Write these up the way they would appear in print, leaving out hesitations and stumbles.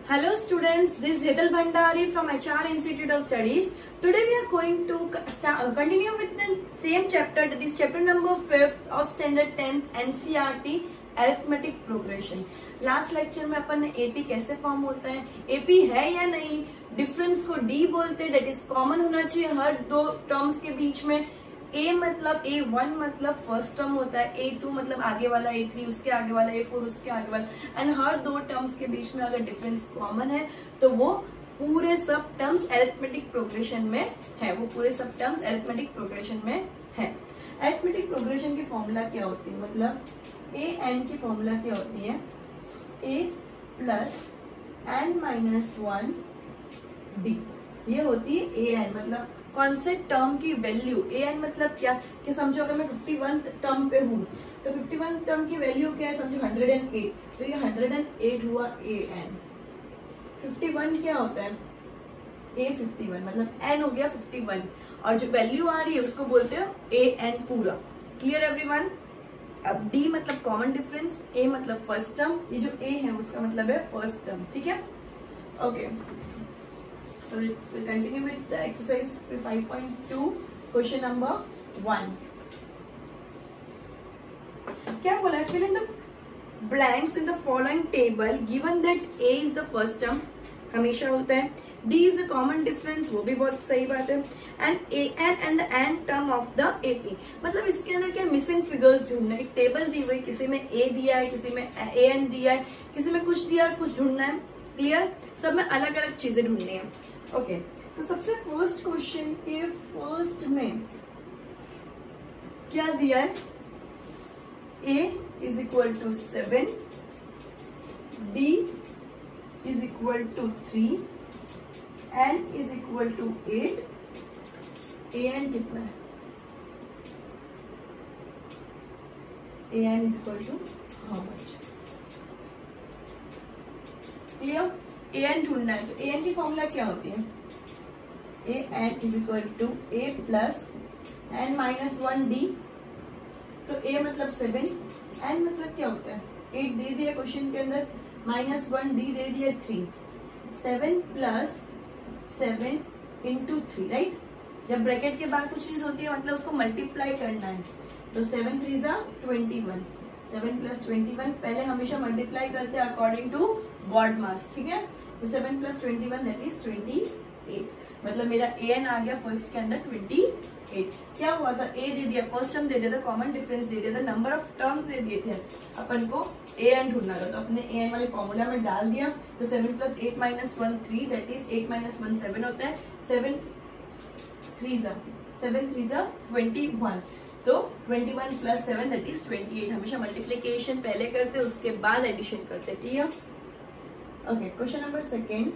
Hello students, this is Hetal Bhandari from HR Institute of Studies. Today we are going to continue with the same chapter, that is chapter number 5 of standard 10th NCERT arithmetic progression. Last lecture में अपन ने AP कैसे form होता है, AP है या नहीं, difference को D बोलते हैं, डेट इज कॉमन होना चाहिए हर दो टर्म्स के बीच में. ए मतलब A1 मतलब फर्स्ट टर्म होता है, A2 मतलब आगे वाला, A3 उसके आगे वाला, A4 उसके आगे वाला, एंड हर दो टर्म्स के बीच में अगर डिफरेंस कॉमन है तो वो पूरे सब टर्म्स अरिथमेटिक प्रोग्रेशन में है, वो पूरे सब टर्म्स अरिथमेटिक प्रोग्रेशन में है. अरिथमेटिक प्रोग्रेशन की फॉर्मूला क्या होती है, मतलब an की फॉर्मूला क्या होती है, a plus n minus 1 d. ये होती है an, मतलब कौन से टर्म की वैल्यू. an मतलब क्या कि समझो अगर मैं 51 टर्म पे हूँ तो 51 टर्म की वैल्यू क्या है, समझो 108, तो ये 108 हुआ an. 51 क्या होता है, a51 मतलब n हो गया 51, और जो वैल्यू आ रही है उसको बोलते हैं an पूरा. Clear everyone. अब d मतलब कॉमन डिफरेंस, a मतलब फर्स्ट टर्म, ये जो a है उसका मतलब है फर्स्ट टर्म. ठीक है, okay. So we'll continue with the exercise 5.2 question number 1. क्या बोला है, fill in the blanks in the following table given that a is the first term, हमेशा होता है, d is the common difference, वो भी बहुत सही बात है, and an and the n term of the ap. मतलब इसके अंदर क्या मिसिंग फिगर्स ढूंढना है. एक टेबल दी हुई, किसी में a दिया है, किसी में an दिया है, किसी में कुछ दिया है, कुछ ढूंढना है. क्लियर, सब में अलग अलग चीजें ढूंढनी है. ओके, तो सबसे फर्स्ट क्वेश्चन के फर्स्ट में क्या दिया है, a is equal to 7, d is equal to 3, n is equal to 8, an कितना है, an is equal to how much. Clear, an ढूंढना है, तो an की फॉर्मूला क्या होती है, an is equal to a plus n minus 1d. तो a मतलब 7, n मतलब क्या होता है, 8 दे दिया क्वेश्चन के अंदर, माइनस 1d दे दिया 3. 7 प्लस 7 इंटू 3, राइट. जब ब्रैकेट के बाद कुछ चीज होती है मतलब उसको मल्टीप्लाई करना है, तो 7 3 जा 21, 7 प्लस 21, पहले हमेशा मल्टीप्लाई करते हैं अकॉर्डिंग टू बॉड मास. ठीक है, तो 7 प्लस 21 दैट इज 28, मतलब मेरा an आ गया फर्स्ट के अंदर 28. क्या हुआ था, a दे दिया, फर्स्ट टर्म दे दिया था, कॉमन डिफरेंस दे दिया था, नंबर ऑफ टर्म्स दे दिए थे, अपन को an ढूंढना था, तो अपने an वाले फॉर्मूला में डाल दिया. तो 7 plus 8 minus 1 3, that is 8 minus 1 7 होता है. 7 3 जा 21, तो 21 प्लस 7 दैट इज 28. हमेशा मल्टीप्लीकेशन पहले करते उसके बाद एडिशन करते. Clear, okay. Question number second,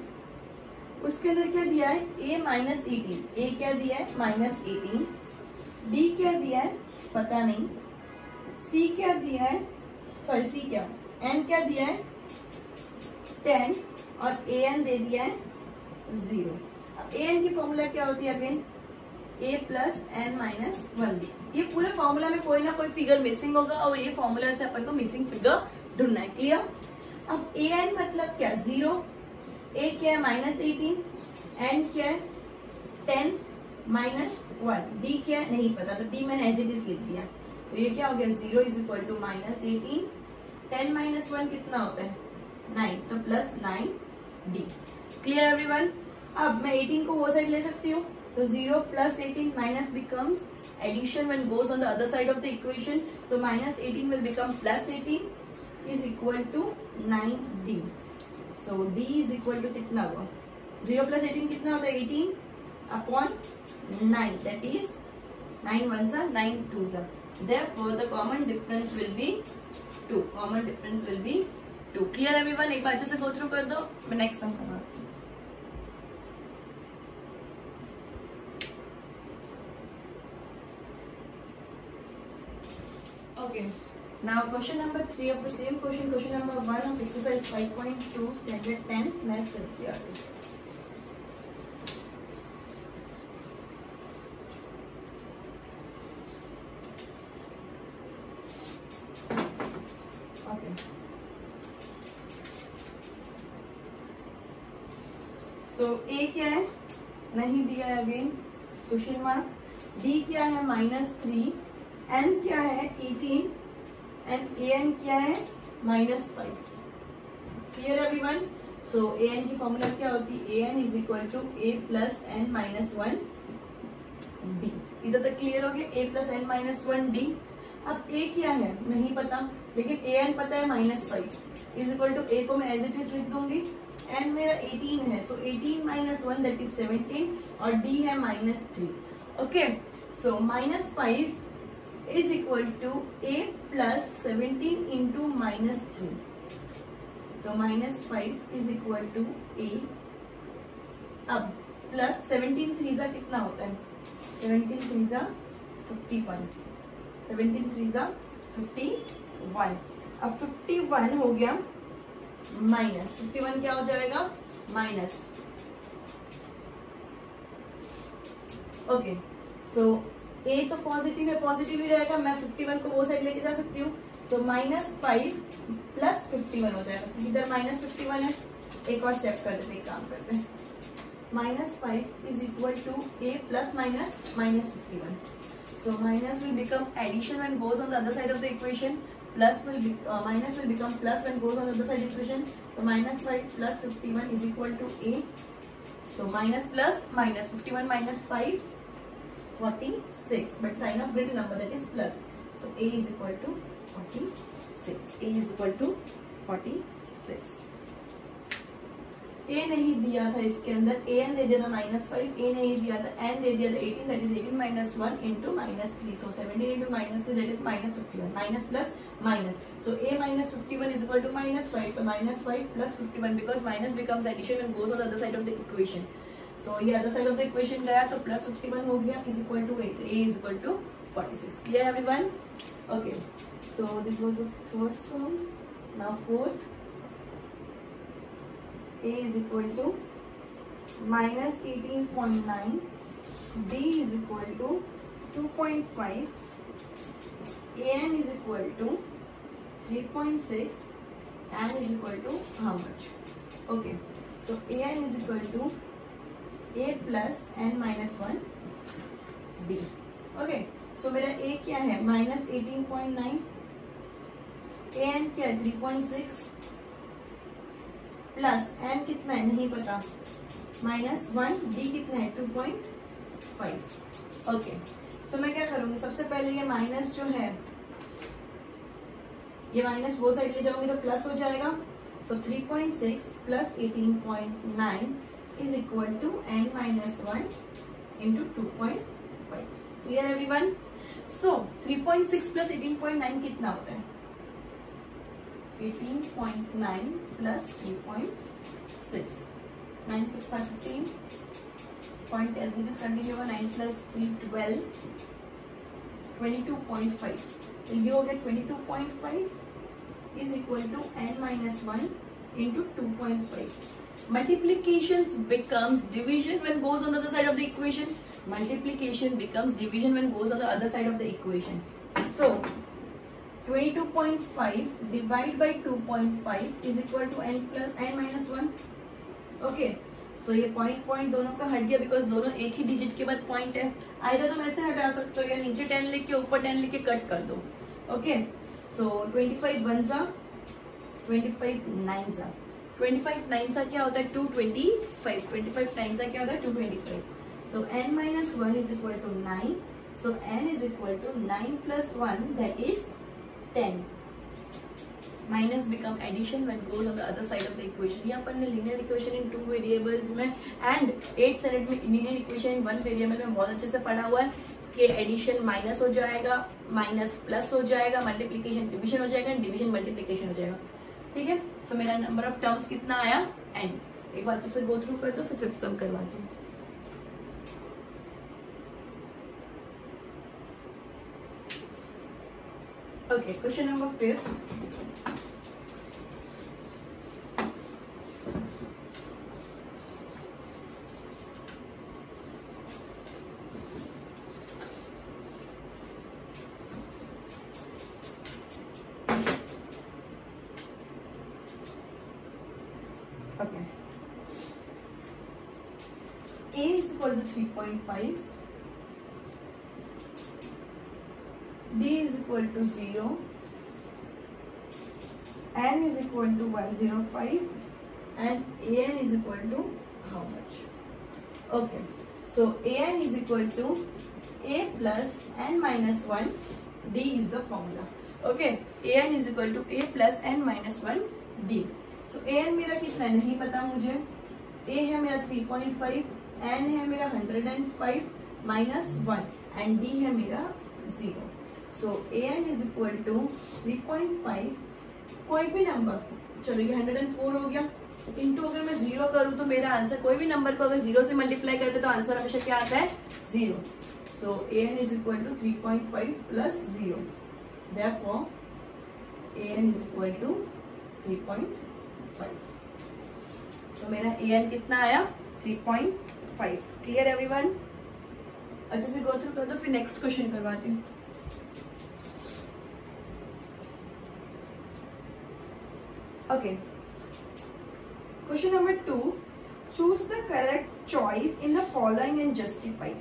उसके अंदर क्या दिया है, a माइनस 18, a क्या दिया है माइनस 18, d क्या दिया है पता नहीं, c क्या दिया है, सॉरी c क्या, n क्या दिया है 10, और an दे दिया है 0. अब an की फॉर्मूला क्या होती है, again a plus n minus 1d. ये पूरे फॉर्मूला में कोई ना कोई फिगर मिसिंग होगा और ये फॉर्मूला से अपन को मिसिंग फिगर ढूंढना है. क्लियर. अब an मतलब क्या 0, a क्या है माइनस 18, n क्या है 10 माइनस 1, d क्या है नहीं पता, तो d मैंने एज इट इज लिख दिया. तो ये क्या हो गया, 0 is equal to minus 18, 10 minus 1 कितना होता है 9, तो प्लस 9d. Clear everyone. अब मैं 18 को वो साइड ले सकती हूँ, तो 0 plus 18 minus becomes addition when goes on the other side of the equation, so minus 18 will become plus 18 is equal to 9d. So d is equal to कितना हुआ, 0 प्लस 18 कितना होता है 18 अपॉन 9, दैट इज 9 1 जा 9 2 जा. Therefore the common difference will be 2. Common difference will be 2. Clear everyone. एक बार अच्छे से go through कर दो, मैं नेक्स्ट सम करवाती हूँ. Okay. Now question number 3 of the same question. Question number 1 of exercise 5.2 standard 10 maths NCERT. Okay. सो ए क्या है, नहीं दिया है अगेन क्वेश्चन मार्क। डी क्या है -3, एन क्या है 18 एंड ए एन क्या है -5। Clear everyone. So A N की फॉर्मूला क्या होती है, A N is equal to A plus N -1 D. इधर तक क्लियर हो गया, ए प्लस एन -1 डी। अब ए क्या है नहीं पता, लेकिन ए एन पता है -5 इज इक्वल टू ए को मैं एज इट इज लिख दूंगी, एन मेरा 18 है, सो 18 - 1 दैट इज 17 और डी है -3। Okay, so -5 is equal to A plus 17 into -3, तो -5 इज इक्वल टू ए। अब प्लस 17 3 कितना होता है, 17 3 51, 17 3 51। अब 51 हो गया माइनस, 51 क्या हो जाएगा माइनस। ओके, सो ए तो पॉजिटिव है, पॉजिटिव ही रहेगा, मैं 51 को वो साइड लेके जा सकती हूँ, सो -5 प्लस 51 हो जाएगा, इधर -51 है। एक और स्टेप कर देते, एक काम करते हैं, -5 is equal to A plus minus -51, so minus will become addition when goes on the other side of the equation, plus will be minus will become plus when goes on the other side equation, so -5 plus 51 is equal to a, so minus plus minus 51 minus 5 46, but sign of greater number that is plus, so a is equal to 46, a is equal to 46। ए नहीं दिया था इसके अंदर, A N दे दिया था -5, ए नहीं दिया था, एन दे दिया था 18 दैट इज 18 - 1 इंटू -3, सो 17 into -3 that is -51, minus plus minus, so A -51 is equal to -5, तो -5 प्लस 51 because minus becomes addition and goes on the other side of the equation, so ये other side of the equation गया तो plus 51 हो गया is equal to A, तो A is equal to 46। Clear everyone. Okay, so this was the third sum, now fourth. A is equal to -18.9, B is equal to 2.5, AN is equal to 3.6, N is equal to how much? Okay, so AN is equal to A plus N -1 B। Okay, so मेरा A क्या है -18.9, AN क्या है 3.6 plus N कितना है नहीं पता -1, D कितना है 2.5। ओके, सो मैं क्या करूंगी, सबसे पहले ये माइनस जो है ये माइनस वो साइड ले जाऊंगी तो प्लस हो जाएगा, so 3.6 plus 18.9 is equal to n -1 into 2.5। Clear everyone. So 3.6 plus 18.9 कितना होता है, 18.9 plus 3.6, 9 + 5 15 point as it is continue होगा, 9 plus 3 12, 22.5, तो ये हो गया 22.5 is equal to n -1 into 2.5। Multiplication becomes division when goes on the other side of the equation, multiplication becomes division when goes on the other side of the equation, so 22.5 divide by 2.5 is equal to n -1। Okay, सो ये point दोनों का हट गया because दोनों एक ही digit के बाद point है, आइदर तुम ऐसे हटा सकते हो या नीचे 10 लिख के ऊपर 10 लिख के कट कर दो। ओके, सो 25 1 जा 25 9 जा 25 9 सा क्या होता है 225, 25 9 सा क्या होता है 225, सो n -1 is equal to 9, so n is equal to 9 plus 1 that is 10। Minus become addition when goes on the other side of the equation. ये अपन ने लीनियर इक्वेशन इन 2 वेरिएबल्स में एंड 8th स्टैंडर्ड में linear equation in 1 variable में बहुत अच्छे से पढ़ा हुआ है कि एडिशन माइनस हो जाएगा, माइनस प्लस हो जाएगा, मल्टीप्लीकेशन डिविजन हो जाएगा, डिविजन मल्टीप्लीकेशन हो जाएगा। ठीक है, सो मेरा नंबर ऑफ टर्म्स कितना आया n। एक बार अच्छे से गो थ्रू कर दो, फिर 5th सम करवाती हूँ। Okay, question number 5th. Okay. a is equal to 3.5, d is equal to 0, n is equal to 105, and an is equal to how much? Okay, so an is equal to a plus n minus 1, d is the formula. Okay, an is equal to a plus n minus 1 d. So an मेरा कितना है नहीं पता मुझे, a है मेरा 3.5, n है मेरा 105 minus 1 and d है मेरा 0. So an is equal to 3.5, कोई भी नंबर, चलो ये 104 हो गया, इनटू अगर मैं 0 करूँ तो मेरा आंसर, कोई भी नंबर को अगर 0 से मल्टीप्लाई करते तो आंसर हमेशा क्या आता है 0. So an is equal to 3.5 plus 0. Therefore an is equal to 3.5. तो मेरा an कितना आया 3.5. Clear everyone? अच्छे से गो थ्रू कर दो, फिर नेक्स्ट क्वेश्चन करवाती हूँ. Okay, question number 2. Choose the correct choice in the following and justify.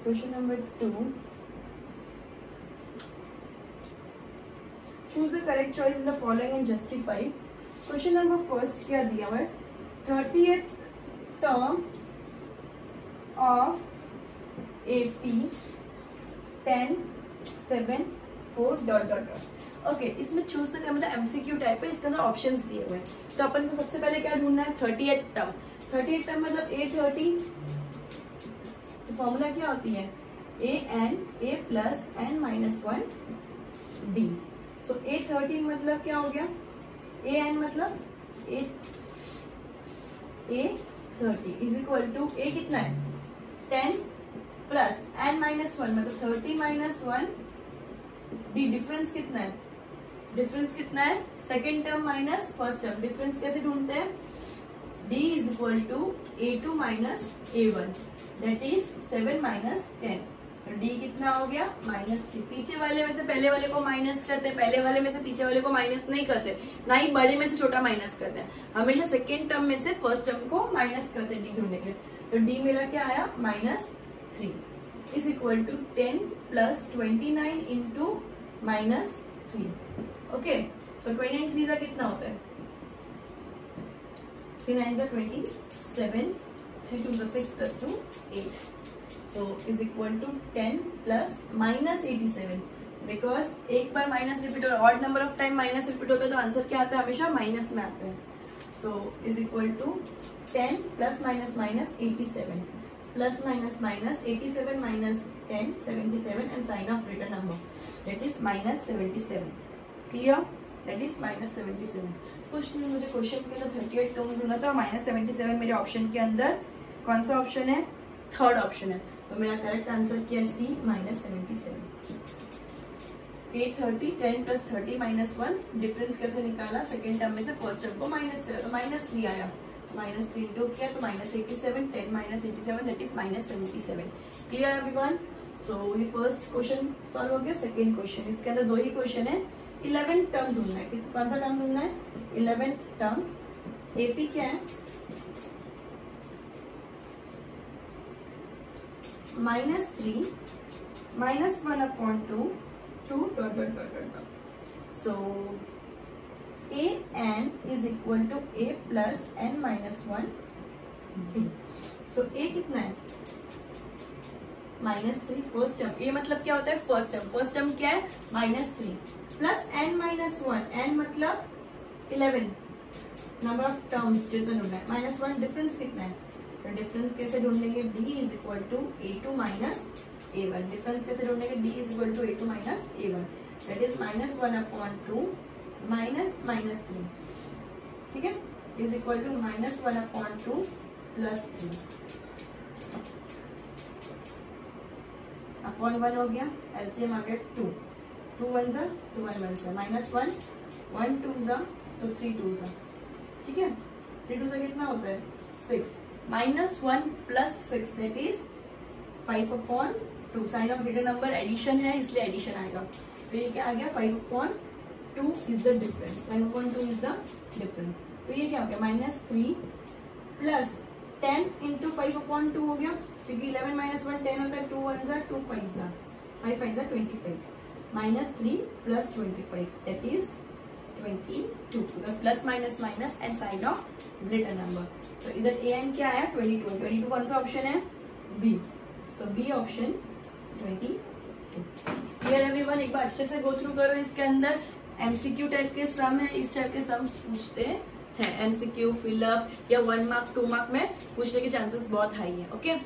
Question number 2. Choose the correct choice in the following and justify. Question number first क्या दिया हुआ है? 30th term of AP 10 7 4 dot dot dot. Okay, इसमें choose the मतलब MCQ type है, इसके अंदर options दिए हुए हैं. तो अपन को सबसे पहले क्या ढूंढना है 30th टर्म. 30th टर्म मतलब A30. तो फॉर्मूला क्या होती है a plus n minus 1 d. So A13 मतलब क्या हो गया, an मतलब A30 is equal to a कितना है 10 प्लस n माइनस 1 मतलब 30 माइनस 1 d. डिफरेंस कितना है, डिफरेंस कितना है second term minus first term. Difference कैसे ढूंढते हैं, d is equal to a2 minus a1 that is 7 minus 10. तो d कितना हो गया -3. पीछे वाले में से पहले वाले को माइनस करते हैं, पहले वाले में से पीछे वाले को माइनस नहीं करते, ना ही बड़े में से छोटा माइनस करते हैं, हमेशा सेकेंड टर्म में से फर्स्ट टर्म को माइनस करते हैं d ढूंढने के लिए. तो d मेरा क्या आया -3 is equal to 10 plus 29 into -3. Okay, so 29 3 का कितना होता है 3 9 जा 27, 3 2 जा 6 plus 2 8. So is equal to 10 plus minus 87. Because एक बार माइनस रिपीट हो, odd number of time minus repeat होता है तो आंसर क्या आता है हमेशा माइनस में आता है. So is equal to 10 plus minus minus 87 plus minus minus 87 minus 10 77 and sign of return number that is -77. Clear, that is -77. कुछ नहीं, मुझे क्वेश्चन के अंदर 38 टर्म ढूंढना था, -77 मेरे ऑप्शन के अंदर कौन सा ऑप्शन है, थर्ड ऑप्शन है. तो मेरा करेक्ट आंसर क्या है सी -77. A30 10 plus 30 minus 1. डिफरेंस कैसे निकाला, सेकेंड टर्म में से फर्स्ट टर्म को माइनस किया तो -3 आया, -3 इंटू किया तो -87, 10 minus 87 that is -77. Clear everyone? So ये फर्स्ट क्वेश्चन सॉल्व हो गया. सेकेंड क्वेश्चन, इसके अंदर 2 ही क्वेश्चन है. 11th टर्म ढूंढना है, कौन सा टर्म ढूंढना है 11th टर्म. AP क्या है -3 -1 upon 2 2 dot dot dot dot. So an is equal to a plus n minus 1 d. So a कितना है -3 फर्स्ट टर्म. a मतलब क्या होता है फर्स्ट टर्म, फर्स्ट टर्म क्या है -3 प्लस n माइनस 1, n मतलब 11 नंबर ऑफ टर्म्स जितना ढूंढना है, -1 डिफरेंस कितना है. तो डिफरेंस कैसे ढूंढेंगे, d is equal to a2 minus a1. Difference कैसे ढूंढेंगे, d is equal to a2 minus a1 that is -1 upon 2 minus -3. ठीक है, is equal to -1 upon 2 plus 3 upon 1 हो गया. एलसीएम आ गया 2 2 1 जा तो 1 1 जा -1 1 2 जा तो 3 2 जा. ठीक है, 3 2 जा कितना होता है 6. -1 plus 6 that is 5 upon 2, sign of greater number addition है इसलिए एडिशन आएगा। तो ये क्या आ गया 5/2 is the difference, 5/2 is the difference. तो ये क्या हो गया -3 प्लस 10 इंटू 5/2 हो गया, क्योंकि 11 - 1 10 होता है, 2 1 ज़ा 2 5 ज़ा 5 5 ज़ा 25, -3 plus 25 that is 22, because plus minus minus and sign of greater number. तो इधर ए एन क्या है 22, 22 कौन सा ऑप्शन है बी, सो बी ऑप्शन 22। क्लियर एवरीवन, एक बार अच्छे से गो थ्रू करो। इसके अंदर एमसीक्यू टाइप के सम है, इस टाइप के सम पूछते हैं, एमसीक्यू फिलअप या 1 मार्क 2 मार्क में पूछने के चांसेस बहुत हाई है। Okay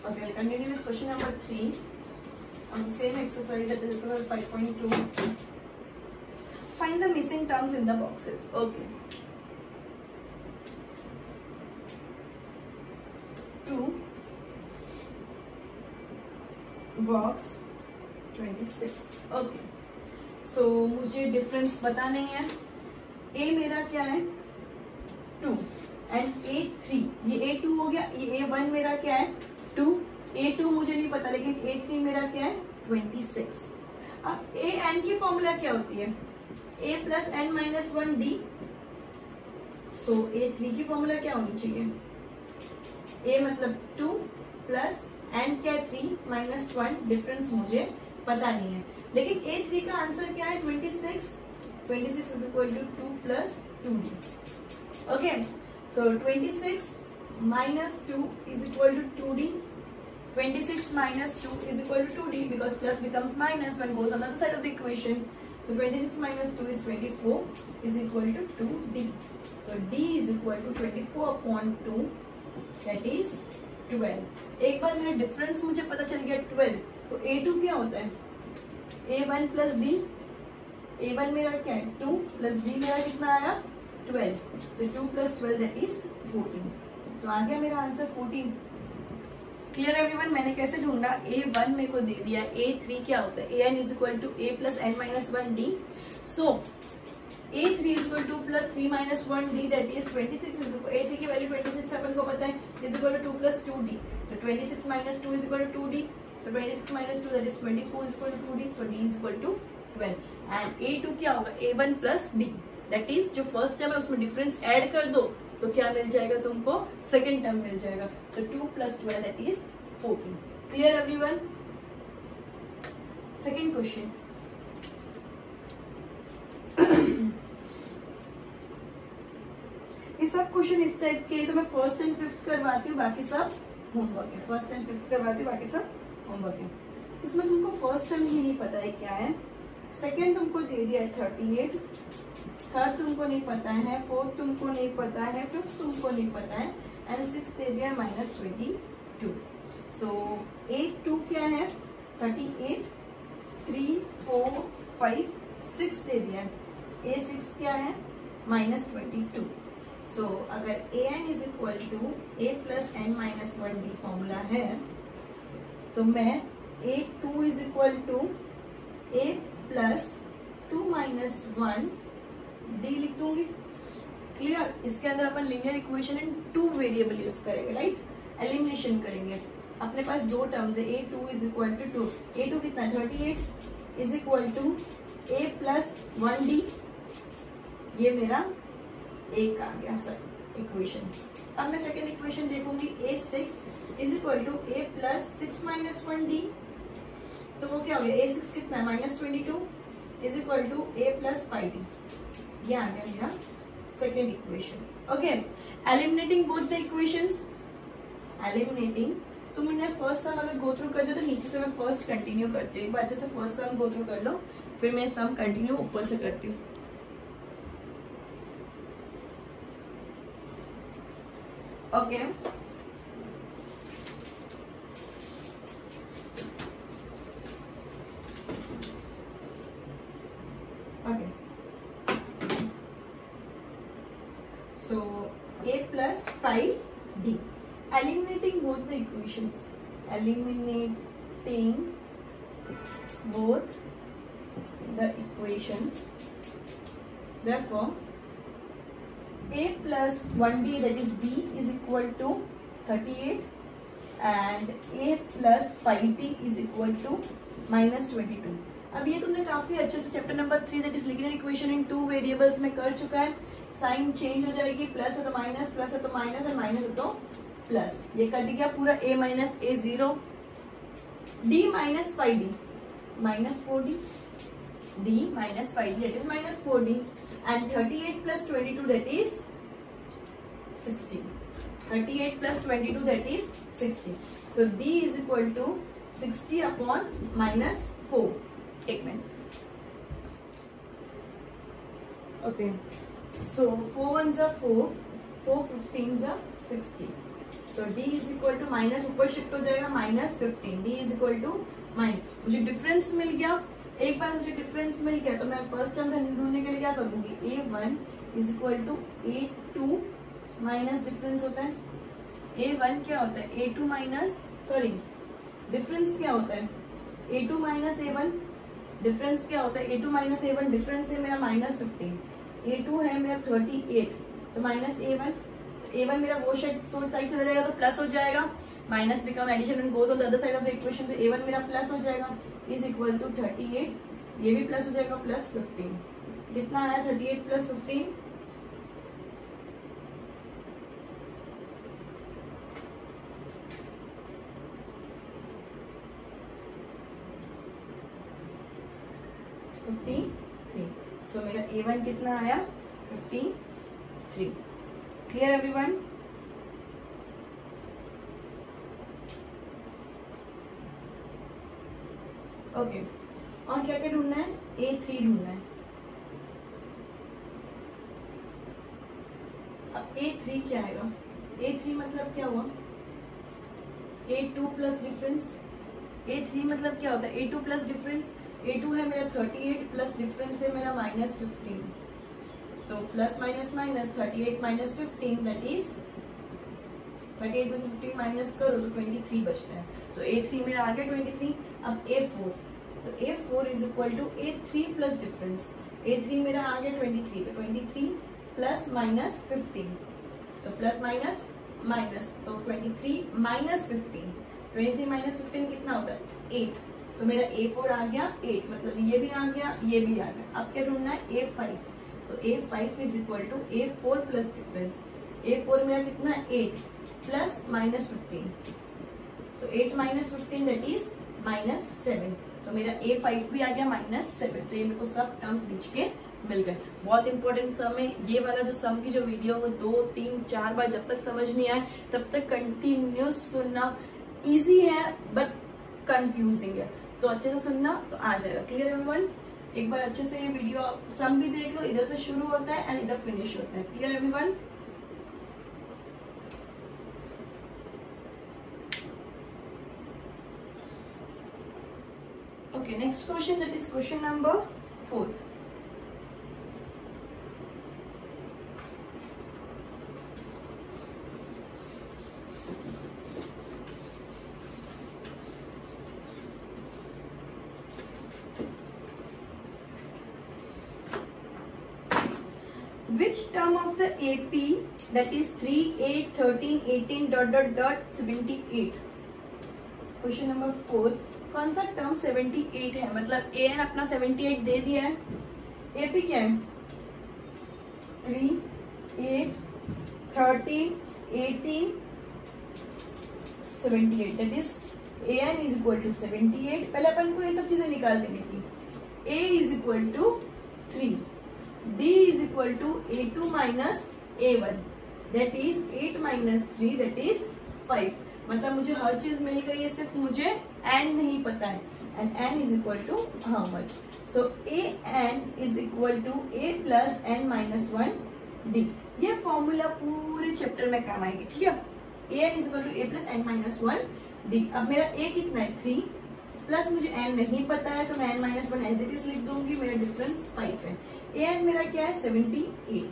Okay, I'll continue with question number 3 on the same exercise, that is exercise 5.2. Find the missing terms in the boxes. Okay. 2 box 26. Okay. So मुझे difference पता नहीं है। A मेरा क्या है 2 एंड A3, ये A2 हो गया, ये A1 मेरा क्या है 2, A2 मुझे नहीं पता, लेकिन A3 मेरा क्या है 26। अब ए एन की फॉर्मूला क्या होती है A plus n minus 1D, so A3 की फॉर्मूला क्या होनी चाहिए A मतलब 2 प्लस n क्या है 3 माइनस 1, डिफरेंस मुझे पता नहीं है, लेकिन A3 का आंसर क्या है 26, 26 is equal to 2 plus 2D। Okay, so 26 minus 2 is equal to 2D, 26 minus 2 is equal to 2D, because plus becomes minus when goes on the other side of the equation. So 26 minus 2 is 24 is equal to 2D. So D is equal to 24/2, that is 12। एक बार मेरा difference मुझे पता चल गया 12, तो A2 क्या होता है A1 प्लस D, A1 मेरा क्या है 2 प्लस D मेरा कितना आया 12, so 2 प्लस 12 that is 14। तो आ गया मेरा आंसर 14। क्लियर एवरीवन, मैंने कैसे ढूंढा A1 मेरे को दे दिया, A3 क्या होता है AN is equal to A plus n minus 1D, so A3 is equal to plus 3 minus 1D that is 26 is equal, A3 की वैल्यू 26 अपन को पता है, is equal to 2 plus 2D, तो 26 minus 2 is equal to 2D, so 26 minus 2 that is 24 is equal to 2D, so D is equal to 12। And A2 क्या होगा A1 plus D, that is जो first term है उसमें difference add कर दो तो क्या मिल जाएगा तुमको सेकेंड टर्म मिल जाएगा, सो 2 plus 12 that is 14। Clear everyone, second question. ये सब क्वेश्चन इस टाइप के, तो मैं फर्स्ट एंड फिफ्थ करवाती हूँ, बाकी सब होमवर्क है। फर्स्ट एंड फिफ्थ करवाती हूँ, बाकी सब होमवर्क है। इसमें तुमको फर्स्ट टर्म ही नहीं पता है क्या है, सेकेंड तुमको दे दिया है 38, थर्ड तुमको नहीं पता है, फोर्थ तुमको नहीं पता है, फिफ्थ तुमको नहीं पता है, एंड सिक्स दे दिया -22। सो A2 क्या है 38, 3 4 5 6 दे दिया है, A6 क्या है -22। सो अगर AN is equal to A plus n minus 1D formula है, तो मैं A2 is equal to A plus 2 minus 1D लिख दूंगी। क्लियर, इसके अंदर अपन linear equation in 2 variable use करेंगे, राइट, एलिमिनेशन करेंगे। अपने पास 2 टर्म्स है, A2 is equal to 2, A2 कितना 38 is equal to A plus 1D, ये मेरा एक आ गया सर इक्वेशन। अब मैं सेकेंड इक्वेशन देखूंगी, A6 is equal to A plus 6 minus 1D, तो वो क्या हो गया A6 कितना है -22 is equal to A plus 5D, ये आ गया मेरा second equation. Okay, eliminating both the equations, eliminating, तुमने फर्स्ट सम अगर गो थ्रू कर दो तो नीचे से मैं फर्स्ट कंटिन्यू करती हूँ, एक बार अच्छे से फर्स्ट सम गो थ्रू कर लो, फिर मैं सम कंटिन्यू ऊपर से करती हूँ। Okay, okay, so a plus 5d. Eliminating both the equations. Eliminating both the equations. Therefore, a plus 1d that is b is equal to 38 and a plus 5d is equal to minus 22. अब ये तुमने काफी अच्छे से chapter number 3 that is linear equation in 2 variables में कर चुका है. साइन चेंज हो जाएगी, प्लस है तो माइनस, प्लस है तो माइनस और माइनस है तो प्लस. ये कट गया पूरा a minus a 0, d minus 5d minus 4d, d minus 5d that is minus 4d and 38 plus 22 that is 60. 38 plus 22 that is 60. So d is equal to 60 upon minus 4. एक minute. Okay. So 4 ones are 4, 4 15s are 60. So d is equal to minus ऊपर shift हो जाएगा minus 15. d is equal to minus. मुझे difference मिल गया. एक बार मुझे difference मिल गया तो मैं फर्स्ट टर्म ढूंढने के लिए क्या करूंगी, a1 is equal to a2 minus difference होता है. a1 क्या होता है, a2 माइनस सॉरी डिफरेंस क्या होता है, a2 माइनस a1. डिफरेंस क्या होता है, a2 माइनस a1. डिफरेंस है मेरा माइनस 15, a2 है मेरा 38 तो माइनस a1. तो a1 मेरा वो साइड चला जाएगा तो प्लस हो जाएगा. Minus become addition and goes on the other side of the equation. तो a1 मेरा प्लस हो जाएगा इज इक्वल टू 38. ये भी प्लस हो जाएगा प्लस 15. कितना आया 38 प्लस 15, 53. सो मेरा a1 कितना आया 53. Clear everyone? ओके. और क्या क्या ढूंढना है, a3 ढूंढना है. अब a3 क्या आएगा, a3 मतलब क्या हुआ, a2 प्लस डिफरेंस. a3 मतलब क्या होता है, a2 प्लस डिफरेंस. a2 है मेरा 38 प्लस डिफरेंस है मेरा माइनस 15. तो plus minus minus 38 minus 15 that is 38 plus 15 minus करो तो 23 बचता है. तो a3 मेरा आ गया 23. अब a4, तो a4 is equal to a3 plus difference. a3 मेरा आ गया 23 तो 23 प्लस माइनस 15 तो प्लस माइनस माइनस तो 23 माइनस 15. 23 माइनस 15 कितना होता है 8. तो मेरा a4 आ गया 8, मतलब ये भी आ गया ये भी आ गया. अब क्या ढूंढना है a5. तो a5 is equal to a4 plus difference. a4 मेरा कितना 8 प्लस माइनस 15 तो 8 माइनस 15 दैट इज माइनस 7. तो मेरा a5 भी आ गया माइनस 7. तो ये मेरे को सब टर्म्स बीच के मिल गए. बहुत इंपॉर्टेंट सम है ये वाला. जो सम की जो वीडियो वो 2 3 4 बार जब तक समझ नहीं आए तब तक कंटिन्यूस सुनना. इजी है बट कंफ्यूजिंग है, तो अच्छे से सुनना तो आ जाएगा. Clear everyone? एक बार अच्छे से ये वीडियो सम भी देख लो. इधर से शुरू होता है एंड इधर फिनिश होता है. Clear everyone? Okay, next question that is question number 4. Which term of the AP that is 3, 8, 13, 18 dot dot dot 78. Question number 4. कौन सा टर्म 78 है, मतलब AN अपना 78 दे दिया है. AP क्या है 3, 8, 30, 80, 78 that is AN is equal to 78. पहले अपन को ये सब चीजें निकाल देनी थी. A is equal to 3, D is equal to A2 minus A1 that is 8 minus 3 that is 5. मतलब मुझे हर चीज मिल गई है, सिर्फ मुझे n नहीं पता है. and n is equal to how much? So an is equal to a plus n minus 1 d. ये फॉर्मूला पूरे चैप्टर में काम आएगी. ठीक है. an is equal to a plus n minus 1 d. अब मेरा a कितना है 3 प्लस मुझे n नहीं पता है तो मैं n minus 1 as it is लिख दूंगी. मेरा डिफरेंस 5 है. an मेरा क्या है 78.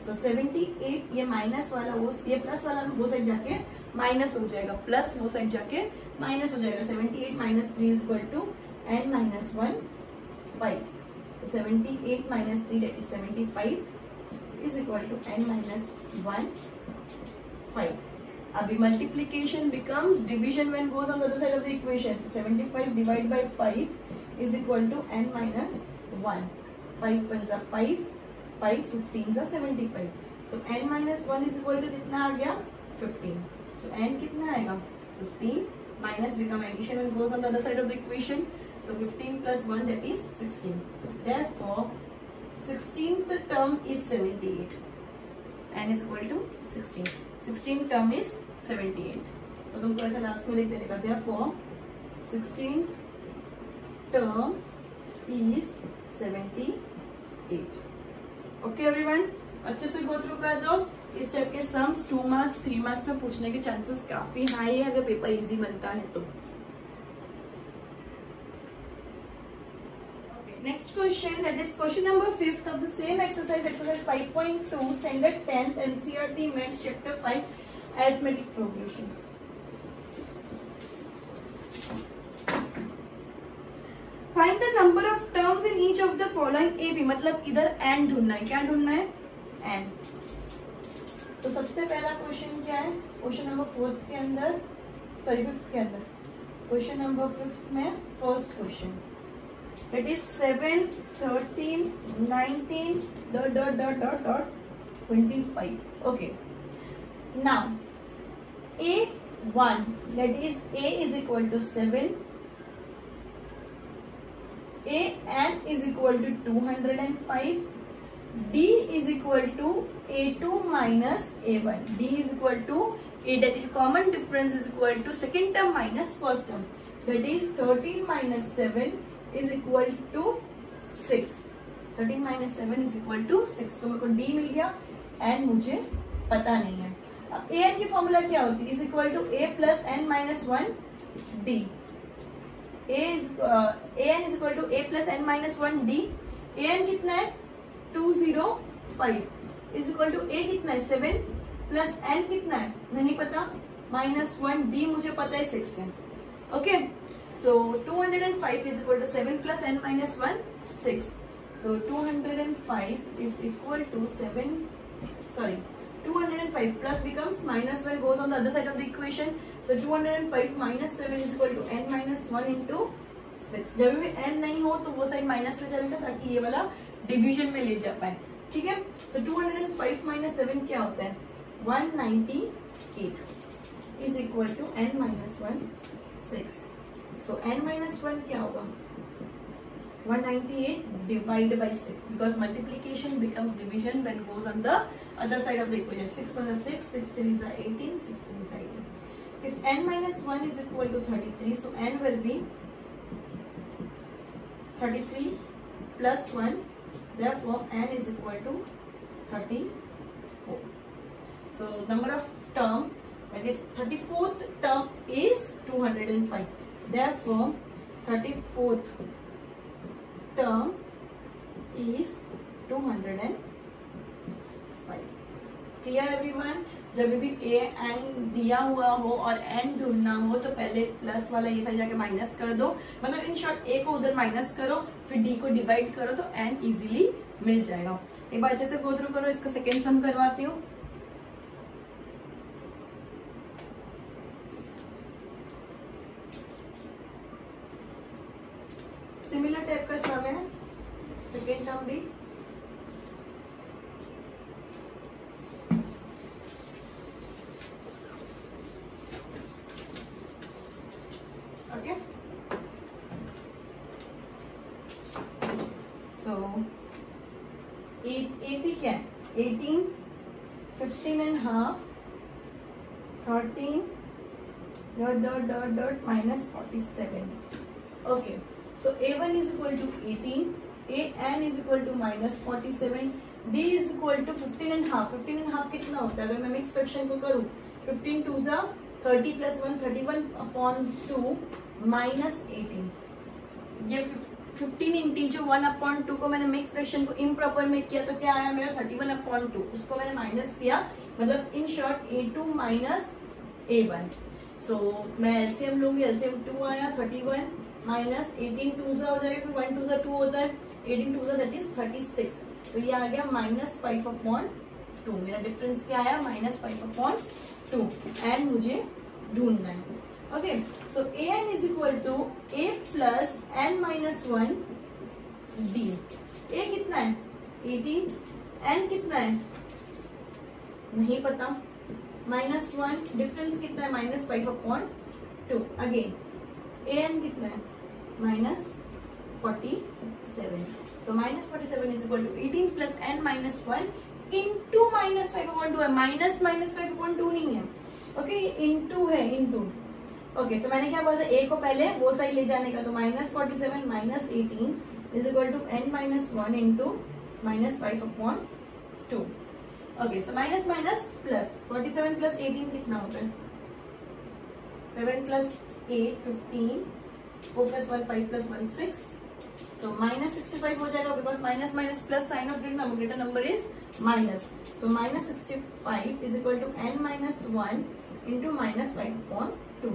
सो 78 ये माइनस वाला वो ये प्लस वाला वो साइड जाके माइनस हो जाएगा, प्लस वो साइड जाके माइनस हो जाएगा। 78 minus 3 is equal to n minus 1 5। तो 78 minus 3 that is 75 is equal to n minus 1 5। अभी multiplication becomes division when goes on the other side of the equation. So 75 divide by 5 is equal to n minus 1। 5 1 5, 5 15 75। So n minus 1 is equal to कितना आ गया 15। So n कितना आएगा 15 minus become addition when goes on the other side of the equation. So 15 plus 1 that is 16। Therefore 16th term is 78। n is equal to 16। 16th term is 78। तो तुमको ऐसा last में लिख देने का, therefore 16th term is 78। Okay everyone, अच्छे से go through कर दो। इस टाइप के सम्स 2 मार्क्स 3 मार्क्स में पूछने के चांसेस काफी हाई है अगर पेपर इजी बनता है तो। Next question, that is question number 5th of the same exercise, exercise 5.2, standard 10th NCERT Maths chapter 5, arithmetic progression. Find the number of terms in each of the following AB। मतलब इधर n ढूंढना है, क्या ढूंढना है n। तो सबसे पहला क्वेश्चन क्या है, क्वेश्चन नंबर 4th के अंदर, सॉरी 5th के अंदर, क्वेश्चन नंबर 5th में first question that is 7 13 19 dot dot dot dot dot 25। okay, now A1 that is A is equal to 7, AN is equal to 205, D is equal to A2 minus A1, D is equal to A, that is common difference is equal to second term minus first term, that is 13 minus 7 is equal to 6। 13 minus 7 is equal to 6। तो मेरे को D मिल गया, N मुझे पता नहीं है। अब AN की फॉर्मूला क्या होती है, is equal to A plus N minus 1 D। AN is equal to A plus N minus 1 D। AN कितना है 205 is equal to A कितना है 7 plus N कितना है नहीं पता, minus 1 D मुझे पता है 6 है। Okay, so 205 is equal to 7 plus n minus 1 6। so 205 is equal to 7, sorry 205 plus becomes minus 1 goes on the other side of the equation। so 205 minus 7 is equal to n minus 1 into 6। जब भी n नहीं हो तो वो side minus में चलेगा ताकि ये वाला डिवीजन में ले जा पाए, ठीक है। so 205 minus 7 क्या होता है 198 is equal to n minus 1 6। so n minus 1 क्या होगा 198 divided by 6 because multiplication becomes division when goes on the other side of the equation। 6 plus 6, 6 3 is 18, 6 3 is 18। if n minus 1 is equal to 33, so n will be 33 plus 1, therefore n is equal to 34। so number of term that is 34th term is 205, therefore 34th term is 205। clear everyone। जब भी a n दिया हुआ हो और n ढूंढना हो तो पहले प्लस वाला ये साइड जाके माइनस कर दो, मतलब इन शॉर्ट a को उधर माइनस करो फिर d को डिवाइड करो तो n इजीली मिल जाएगा। एक बार अच्छे से गो थ्रू करो, इसका सेकेंड सम करवाती हूँ। सिमिलर टाइप का सम है, सेकेंड टर्म भी। ओके, सो 80 क्या है 18, 15 and half, 13 dot dot dot dot minus 47। okay, so A1 is equal to 18, AN is equal to minus 47, D is equal to 15 and half। 15 and half कितना होता है अगर मैं मिक्स फ्रैक्शन को करूँ 15 2 जा 30 plus 1 31 upon 2 minus 18। ये 15 integer 1/2 को मैंने मिक्स फ्रैक्शन को इम्प्रॉपर में किया तो क्या आया मेरा 31/2, उसको मैंने माइनस किया, मतलब in short A2 minus A1। सो मैं एलसीएम लूंगी, एलसीएम 2 आया 31 माइनस 18 2 हो जाएगा क्योंकि 1 2 2 होता है, 18 2 दैट इज 36, तो ये आ गया -5/2। मेरा डिफरेंस क्या आया -5/2 एंड मुझे ढूंढना है। Okay, so an is equal to a plus n-1 d। a कितना है 18, n कितना है नहीं पता, -1, डिफरेंस कितना है -5/2। अगेन an कितना है -47, so -47 is equal to 18 plus n-1 into -5/2 है, -5/2 नहीं है, ओके इंटू है, इंटू। ओके, तो मैंने क्या बोला था, a को पहले वो साइड ले जाने का, तो -47 minus 18 is equal to n-1 into -5/2। Okay, so minus minus plus 47 plus 18 कितना होता है 7 प्लस 8 15, 4 प्लस 1 5 प्लस 1 6, सो -65 हो जाएगा because minus minus plus sign of greater number is minus, so -65 is equal to n-1 into -5/2।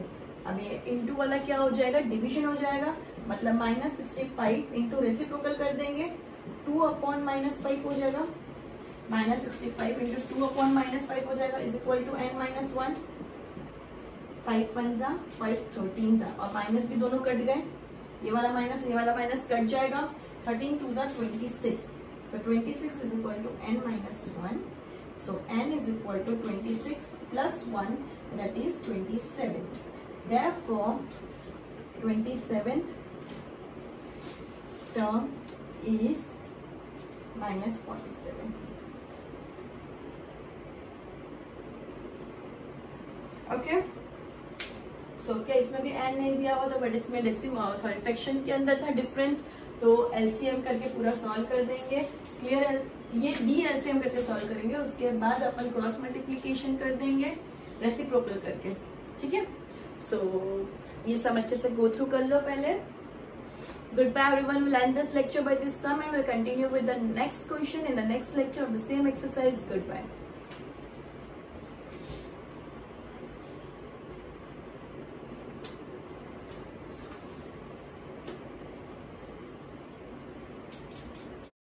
अब ये into वाला क्या हो जाएगा, डिवीजन हो जाएगा, मतलब -65 इंटू रेसिप्रोकल कर देंगे 2/-5 हो जाएगा, -65 इंटू 2/-5 हो जाएगा इज इक्वल टू n-1, 5 1 जा 5 13 जा, और माइनस भी दोनों कट गए, ये वाला माइनस कट जाएगा, 13 2 जा 26, so 26 is equal to n-1, so n is equal to 26 plus 1 that is 27, therefore 27th term is -47। Okay, सो क्या इसमें भी n नहीं दिया हुआ था, बट इसमें फ्रैक्शन के अंदर था डिफरेंस, तो एलसीएम करके पूरा सॉल्व कर देंगे। क्लियर, ये डी एलसीएम करके सॉल्व करेंगे, उसके बाद अपन क्रॉस मल्टीप्लीकेशन कर देंगे रेसिप्रोकल करके, ठीक है। सो ये सब अच्छे से गो थ्रू कर लो पहले। Goodbye everyone, we'll end this lecture by this sum and we'll continue with the next question in the next lecture of the same exercise. Goodbye.